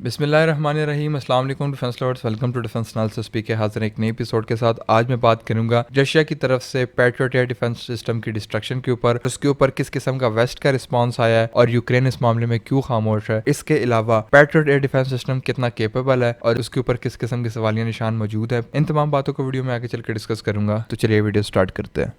बिस्मिल्लाहिर्रहमानिर्रहीम अस्सलाम वालेकुम defence lovers, welcome to defence analysis PK. हाजिर एक नई एपिसोड के साथ। आज मैं बात करूंगा रशिया की तरफ से पैट्रियट एयर डिफेंस सिस्टम की डिस्ट्रक्शन के ऊपर, उसके ऊपर किस किस्म का वेस्ट का रिस्पांस आया है और यूक्रेन इस मामले में क्यों खामोश है। इसके अलावा पैट्रियट एयर डिफेंस सिस्टम कितना केपेबल है और उसके ऊपर किस किस्म के सवालिया निशान मौजूद है। इन तमाम बातों को वीडियो में आगे चल कर डिस्कस करूंगा। तो चलिए वीडियो स्टार्ट करते हैं।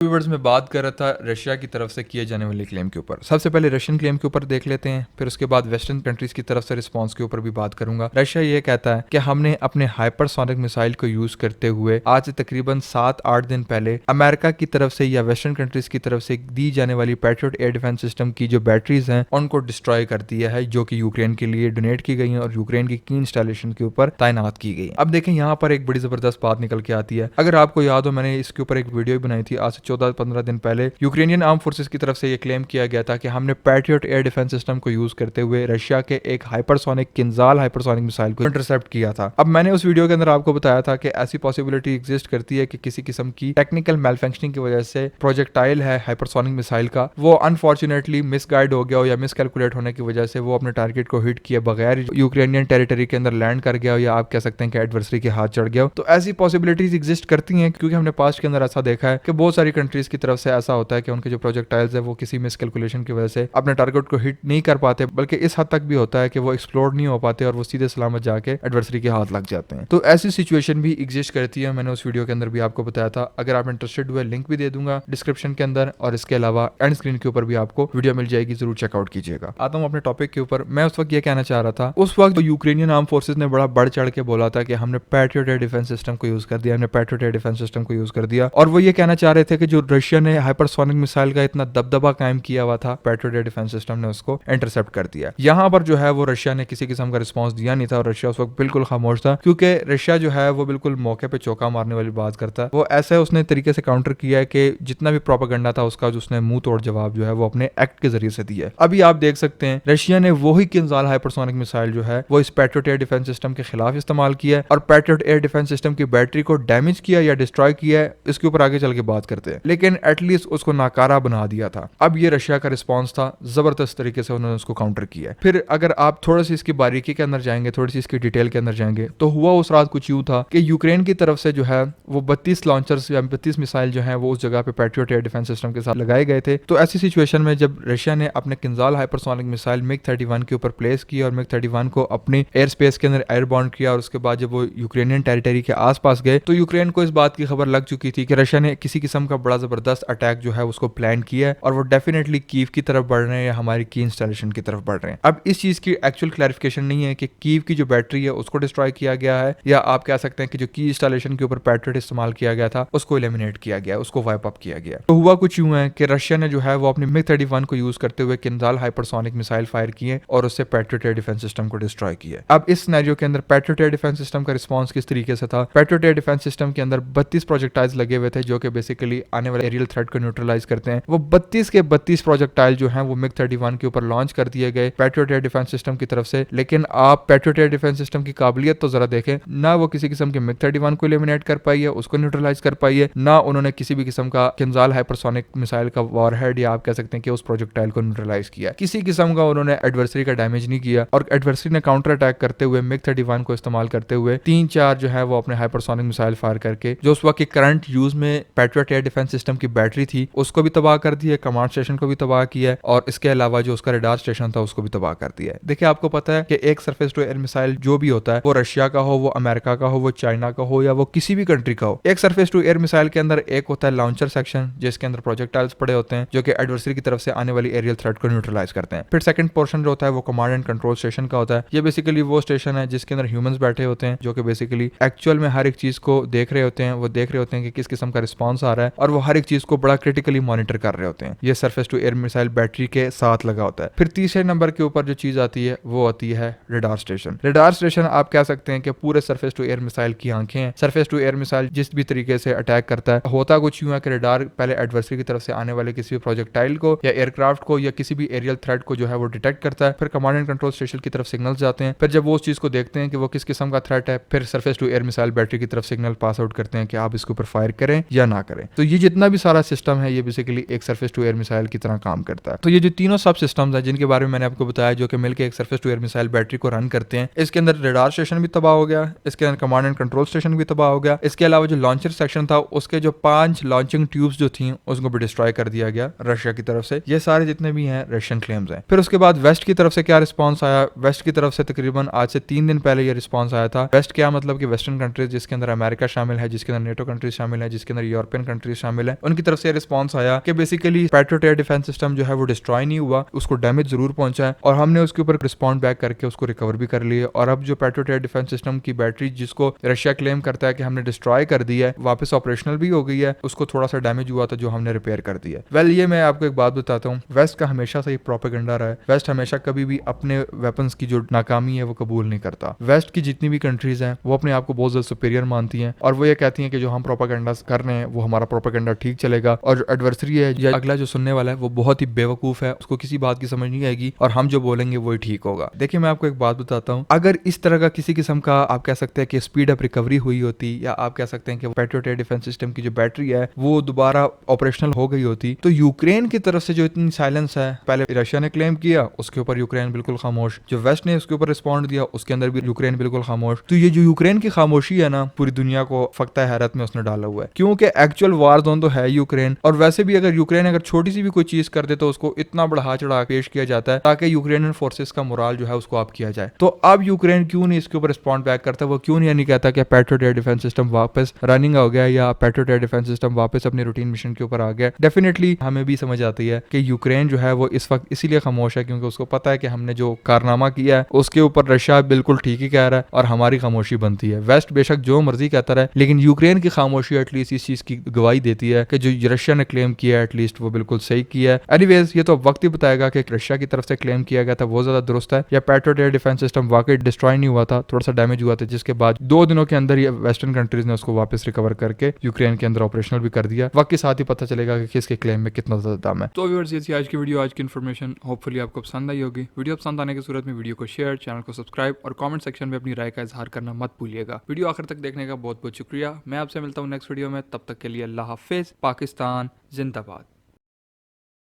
व्यूअर्स, में बात कर रहा था रशिया की तरफ से किए जाने वाले क्लेम के ऊपर। सबसे पहले रशियन क्लेम के ऊपर देख लेते हैं, फिर उसके बाद वेस्टर्न कंट्रीज की तरफ से रिस्पांस के ऊपर भी बात करूंगा। रशिया ये कहता है कि हमने अपने हाइपरसोनिक मिसाइल को यूज करते हुए आज से तकरीबन 7-8 दिन पहले अमेरिका की तरफ से या वेस्टर्न कंट्रीज की तरफ से दी जाने वाली पैट्रियट एयर डिफेंस सिस्टम की जो बैटरीज हैं उनको डिस्ट्रॉय कर दिया है, जो कि यूक्रेन के लिए डोनेट की गई हैं और यूक्रेन की की इंस्टॉलेशन के ऊपर तैनात की गई। अब देखें, यहाँ पर एक बड़ी जबरदस्त बात निकल के आती है। अगर आपको याद हो, मैंने इसके ऊपर एक वीडियो बनाई थी आज से 14-15 दिन पहले। यूक्रेनियन आर्म फोर्सेस की तरफ से यह क्लेम किया गया था कि हमने पैट्रियट एयर डिफेंस सिस्टम को यूज करते हुए रशिया के एक हाइपरसोनिक किंजाल हाइपरसोनिक मिसाइल को इंटरसेप्ट किया था। अब मैंने उस वीडियो के अंदर आपको बताया था कि ऐसी पॉसिबिलिटी एग्जिस्ट करती है कि किसी किस्म की टेक्निकल मैलफंक्शनिंग की वजह से प्रोजेक्टाइल है हाइपरसोनिक मिसाइल का, वो अनफॉर्चुनेटली मिसगाइड हो गया हो या मिसकैलकुलेट होने की वजह से वो अपने टारगेट को हिट किए बगैर यूक्रेनियन टेरिटरी के अंदर लैंड कर गया हो, या आप कह सकते हैं कि एडवर्सरी के हाथ चढ़ गया हो। तो ऐसी पॉसिबिलिटीज एग्जिस्ट करती हैं, क्योंकि हमने पास्ट के अंदर ऐसा देखा है कि बहुत सारी कंट्रीज की तरफ से ऐसा होता है कि उनके जो प्रोजेक्टाइल्स है वो किसी मिसकैलकुलेशन की वजह से अपने टारगेट को हिट नहीं कर पाते, बल्कि इस हद तक भी होता है कि वो एक्सप्लोर नहीं हो पाते और वो सीधे सलामत जाके एडवर्सरी के हाथ लग जाते हैं। तो ऐसी सिचुएशन भी एग्जिस्ट करती है। मैंने उस वीडियो के अंदर भी आपको बताया था। अगर आप इंटरेस्टेड हुए, लिंक भी दे दूंगा डिस्क्रिप्शन के अंदर, और इसके अलावा एंड स्क्रीन के ऊपर भी आपको वीडियो मिल जाएगी, जरूर चेकआउट कीजिएगा। आता हूँ अपने टॉपिक के ऊपर। मैं उस वक्त ये कहना चाह रहा था, उस वक्त यूक्रेनियन आर्म फोर्सेज ने बड़ा बढ़ चढ़ के बोला था कि हमने पैट्रियट एयर डिफेंस सिस्टम को यूज कर दिया, हमने पैट्रियट एयर डिफेंस सिस्टम को यूज कर दिया। और वो ये कहना चाह रहे थे कि जो रशिया ने हाइपरसोनिक मिसाइल का इतना दबदबा कायम किया हुआ था, पैट्रियट एयर डिफेंस सिस्टम ने उसको इंटरसेप्ट कर दिया। यहाँ पर जो है वो रशिया ने किसी किस्म का रिस्पांस दिया नहीं था और रशिया उस वक्त बिल्कुल खामोश था, क्योंकि रशिया जो है वो बिल्कुल मौके पे चौका मारने वाली बात करता है। वो ऐसे उसने तरीके से काउंटर किया है कि जितना भी प्रोपेगेंडा था उसका जो उसने मुंह तोड़ जवाब जो है वो अपने एक्ट के जरिए से दिया है। अभी आप देख सकते हैं रशिया ने वही किंजाल हाइपरसोनिक मिसाइल जो है वो इस पैट्रियट एयर डिफेंस सिस्टम के खिलाफ इस्तेमाल किया है और पैट्रियट एयर डिफेंस सिस्टम की बैटरी को डैमेज किया या डिस्ट्रॉय किया है। इसके ऊपर आगे चल के बात करते हैं, लेकिन एटलीस्ट उसको नाकारा बना दिया था। अब ये रशिया का रिस्पांस था, जबरदस्त तरीके से उन्होंने उसको काउंटर किया है। फिर अगर आप थोड़ा सी इसकी बारीकी के अंदर जाएंगे, थोड़ी सी इसकी डिटेल के अंदर जाएंगे, तो हुआ उस रात कुछ यूं था कि यूक्रेन की तरफ से जो है वो 32 लॉन्चर्स या 32 मिसाइल जो है वो उस जगह पे पैट्रियट एयर डिफेंस सिस्टम के साथ लगाए गए थे। तो ऐसी सिचुएशन में जब रशिया ने अपने किंजाल हाइपरसोनिक मिसाइल मिग 31 के ऊपर प्लेस किया और मिग 31 को अपने एयर स्पेस के अंदर एयरबॉर्न किया, और उसके बाद जब वो यूक्रेनियन टेरिटरी के आसपास गए तो यूक्रेन को इस बात की खबर लग चुकी थी कि रशिया ने किसी किस्म का बड़ा जबरदस्त अटैक जो है उसको प्लान किया है और वो डेफिनेटली कीव की तरफ बढ़ रहे हैं या हमारी की इंस्टॉलेशन की तरफ बढ़ रहे हैं। अब इस चीज की एक्चुअल क्लैरिफिकेशन नहीं है कि कीव की जो बैटरी है उसको डिस्ट्रॉय किया गया है, या आप कह सकते हैं कि जो की इंस्टॉलेशन के ऊपर पैट्रियट इस्तेमाल किया गया था उसको एलिमिनेट किया गया, उसको वाइप अप किया गया। तो हुआ कुछ यूं है कि रशिया ने जो है वो अपनी मिग 31 को यूज करते हुए किंजाल हाइपरसोनिक मिसाइल फायर किए और उससे पैट्रियट एयर डिफेंस सिस्टम को डिस्ट्रॉय किया। अब इस सिनेरियो के अंदर पैट्रियट एयर डिफेंस सिस्टम का रिस्पांस किस तरीके से था। पैट्रियट एयर डिफेंस सिस्टम के अंदर 32 प्रोजेक्टाइल्स लगे हुए थे जो कि बेसिकली आने वाले एरियल थ्रेट को न्यूट्रलाइज करते हैं। वो 32 के 32 प्रोजेक्टाइल जो हैं वो मिग 31 के ऊपर लॉन्च कर दिए गए पैट्रियट एयर डिफेंस सिस्टम की तरफ से। लेकिन आप पैट्रियट एयर डिफेंस सिस्टम की काबिलियत तो जरा देखें ना, वो किसी किस्म के मिग 31 को एलिमिनेट कर पाई है, उसको न्यूट्रलाइज कर पाई है, ना उन्होंने किसी भी किस्म का किंजाल हाइपरसोनिक मिसाइल का वॉरहेड या आप कह सकते हैं कि उस प्रोजेक्टाइल को न्यूट्रलाइज किया। किसी किस्म का उन्होंने एडवर्सरी का डैमेज नहीं किया और एडवर्सरी ने काउंटर अटैक करते हुए मिग 31 को इस्तेमाल करते हुए 3-4 जो है वो अपने हाइपरसोनिक मिसाइल फायर करके जो उस वक्त करंट यूज में पैट्रियट एयर डिफेंस सिस्टम की बैटरी थी उसको भी तबाह कर दिया, कमांड स्टेशन को भी तबाह किया और इसके अलावा जो उसका रडार स्टेशन था उसको भी तबाह कर दिया है। देखिए, आपको पता है कि एक सरफेस टू एयर मिसाइल जो भी होता है वो रशिया का हो, वो अमेरिका का हो, वो चाइना का हो या वो किसी भी कंट्री का हो, एक सरफेस टू एयर मिसाइल के अंदर एक होता है लॉन्चर सेक्शन जिसके अंदर प्रोजेक्टाइल्स पड़े होते हैं जो कि एडवर्सरी की तरफ से आने वाली एरियल थ्रेट को न्यूट्रलाइज करते हैं। फिर सेकंड पोर्शन जो होता है वो कमांड एंड कंट्रोल स्टेशन का होता है। ये बेसिकली वो स्टेशन है जिसके अंदर ह्यूमंस बैठे होते हैं जो कि बेसिकली एक्चुअल में हर एक चीज को देख रहे होते हैं, वो देख रहे होते हैं कि किस किस्म का रिस्पांस आ रहा है और वो वो हर एक चीज को बड़ा क्रिटिकली मॉनिटर कर रहे होते हैं। ये surface to air missile battery के साथ लगा होता है। फिर तीसरे नंबर के ऊपर जो चीज आती है वो आती है रडार स्टेशन। रडार स्टेशन आप कह सकते हैं कि पूरे सरफेस टू एयर मिसाइल की आंखें हैं। सरफेस टू एयर मिसाइल जिस भी तरीके से अटैक करता है, होता कुछ यूं है कि रडार पहले एडवर्सरी की तरफ से आने वाले किसी भी प्रोजेक्टाइल को या एयरक्राफ्ट को या किसी भी एरियल थ्रेट को जो है वो डिटेक्ट करता है। फिर कमांड एंड कंट्रोल स्टेशन की तरफ सिग्नल्स जाते हैं। फिर जब वो उस चीज को देखते हैं कि वो किस किस्म का थ्रेट है, फिर surface to air missile battery की तरफ सिग्नल पास आउट करते हैं कि आप इसके ऊपर फायर करें या ना करें। तो ये जितना भी सारा सिस्टम है ये बेसिकली एक सरफेस टू एयर मिसाइल की तरह काम करता है। तो ये जो तीनों सब सिस्टम्स हैं जिनके बारे में मैंने आपको बताया, जो कि मिलकर एक surface to air missile battery को रन करते हैं, इसके अंदर रडार स्टेशन भी तबाह हो गया, इसके अंदर कमांड एंड कंट्रोल स्टेशन भी तबाह हो गया। इसके अलावा जो लॉन्चर सेक्शन था उसके जो 5 लॉन्चिंग ट्यूब्स जो थी उसको भी डिस्ट्रॉय कर दिया गया रशिया की तरफ से। ये सारे जितने भी हैं रशियन क्लेम्स हैं। फिर उसके बाद वेस्ट की तरफ से क्या रिस्पॉन्स आया? वेस्ट की तरफ से तकरीबन आज से 3 दिन पहले ये रिस्पॉन्स आया था। वेस्ट क्या मतलब कि वेस्टर्न कंट्रीज जिसके अंदर अमेरिका शामिल है, जिसके अंदर नेटो कंट्रीज शामिल है, जिसके अंदर यूरोपियन कंट्रीज शामिल है, उनकी तरफ से रिस्पॉन्स आया कि basically patriot air defence system जो है वो डिस्ट्रॉय नहीं हुआ, उसको डैमेज जरूर पहुंचा है और हमने उसके ऊपर रिस्पॉन्ड बैक करके उसको रिकवर भी कर लिया। और अब जो पेट्रियट एयर डिफेंस सिस्टम की बैटरी जिसको रशिया क्लेम करता है कि हमने डिस्ट्रॉय कर दी है, वापस ऑपरेशनल भी हो गई है। उसको थोड़ा सा डैमेज हुआ था जो हमने रिपेयर कर दिया। वेल ये मैं आपको एक बात बताता हूँ, वेस्ट का हमेशा से प्रोपेगेंडा रहा है। वेस्ट हमेशा कभी भी अपने वेपन्स की जो नाकामी है वो कबूल नहीं करता। वेस्ट की जितनी भी कंट्रीज हैं वो अपने आप को बहुत ज्यादा सुपीरियर मानती हैं और वो ये कहती हैं कि जो हम प्रोपेगेंडा कर रहे हैं वो हमारा प्रोपेगेंडा ठीक चलेगा, और जो एडवर्सरी है या अगला जो सुनने वाला है वो बहुत ही बेवकूफ है, उसको किसी बात की समझ नहीं आएगी और हम जो बोलेंगे वही ठीक होगा। देखिए मैं आपको एक बात बताता हूँ, अगर इस तरह का किसी किस्म का आप कह सकते हैं कि स्पीड अप रिकवरी हुई होती या आप कह सकते हैं कि पेट्रियट एयर डिफेंस सिस्टम की जो बैटरी है वो दोबारा ऑपरेशनल हो गई होती, तो यूक्रेन की तरफ से जो इतनी साइलेंस है, पहले रशिया ने क्लेम किया उसके ऊपर यूक्रेन बिल्कुल खामोश, जो वेस्ट ने उसके ऊपर रिस्पॉन्ड दिया उसके अंदर भी यूक्रेन बिल्कुल खामोश। तो ये जो यूक्रेन की खामोशी है ना, पूरी दुनिया को फख्ता हैरत में उसने डाला हुआ है, क्योंकि एक्चुअल वार जोन तो है यूक्रेन। और वैसे भी अगर यूक्रेन अगर छोटी सी भी कोई चीज कर दे तो उसको इतना बढ़ा चढ़ा पेश किया जाता है ताकि यूक्रेनियन फोर्सेस का मोराल जो है उसको आप किया जाए। तो अब यूक्रेन क्यों नहीं इसके ऊपर रिस्पॉन्ड बैक करता? वो क्यों नहीं कहता कि पेट्रियट एयर डिफेंस सिस्टम वापस रनिंग हो गया या पेट्रियट एयर डिफेंस सिस्टम वापस अपने रूटीन मिशन के ऊपर आ गया? डेफिनेटली हमें भी समझ आती है कि यूक्रेन जो है वो इस वक्त इसीलिए खामोश है क्योंकि उसको पता है कि हमने जो कारनामा किया है उसके ऊपर रशिया बिल्कुल ठीक ही कह रहा है और हमारी खामोशी बनती है। वेस्ट बेशक जो मर्जी कहता रहे, लेकिन यूक्रेन की खामोशी एटलीस्ट इस चीज की गवाही देती है कि जो रशिया ने क्लेम किया है एटलीस्ट वो बिल्कुल सही किया है। एनीवेज ये तो वक्त ही बताएगा कि रशिया की तरफ से क्लेम किया गया था वो ज्यादा दुरुस्त है या पेट्रियट एयर डिफेंस सिस्टम वाकई डिस्ट्रॉय नहीं हुआ था, थोड़ा सा डैमेज हुआ था, जिसके बाद 2 दिनों के अंदर ये वेस्टर्न कंट्रीज ने उसको वापस रिकवर करके यूक्रेन के अंदर ऑपरेशनल भी कर दिया। वक्त के साथ ही पता चलेगा कि किसके क्लेम में कितना ज्यादा दम है। तो व्यूअर्स ये थी आज की वीडियो, आज की इन्फॉर्मेशन होपफुली आपको पसंद आई होगी। वीडियो पसंद आने की सूरत में वीडियो को शेयर, चैनल को सब्सक्राइब और कमेंट सेक्शन में अपनी राय का इजहार करना मत भूलिएगा। वीडियो आखिर तक देखने का बहुत बहुत शुक्रिया। मैं आपसे मिलता हूँ नेक्स्ट वीडियो में, तब तक के लिए अल्लाह हाफिज। पाकिस्तान जिंदाबाद।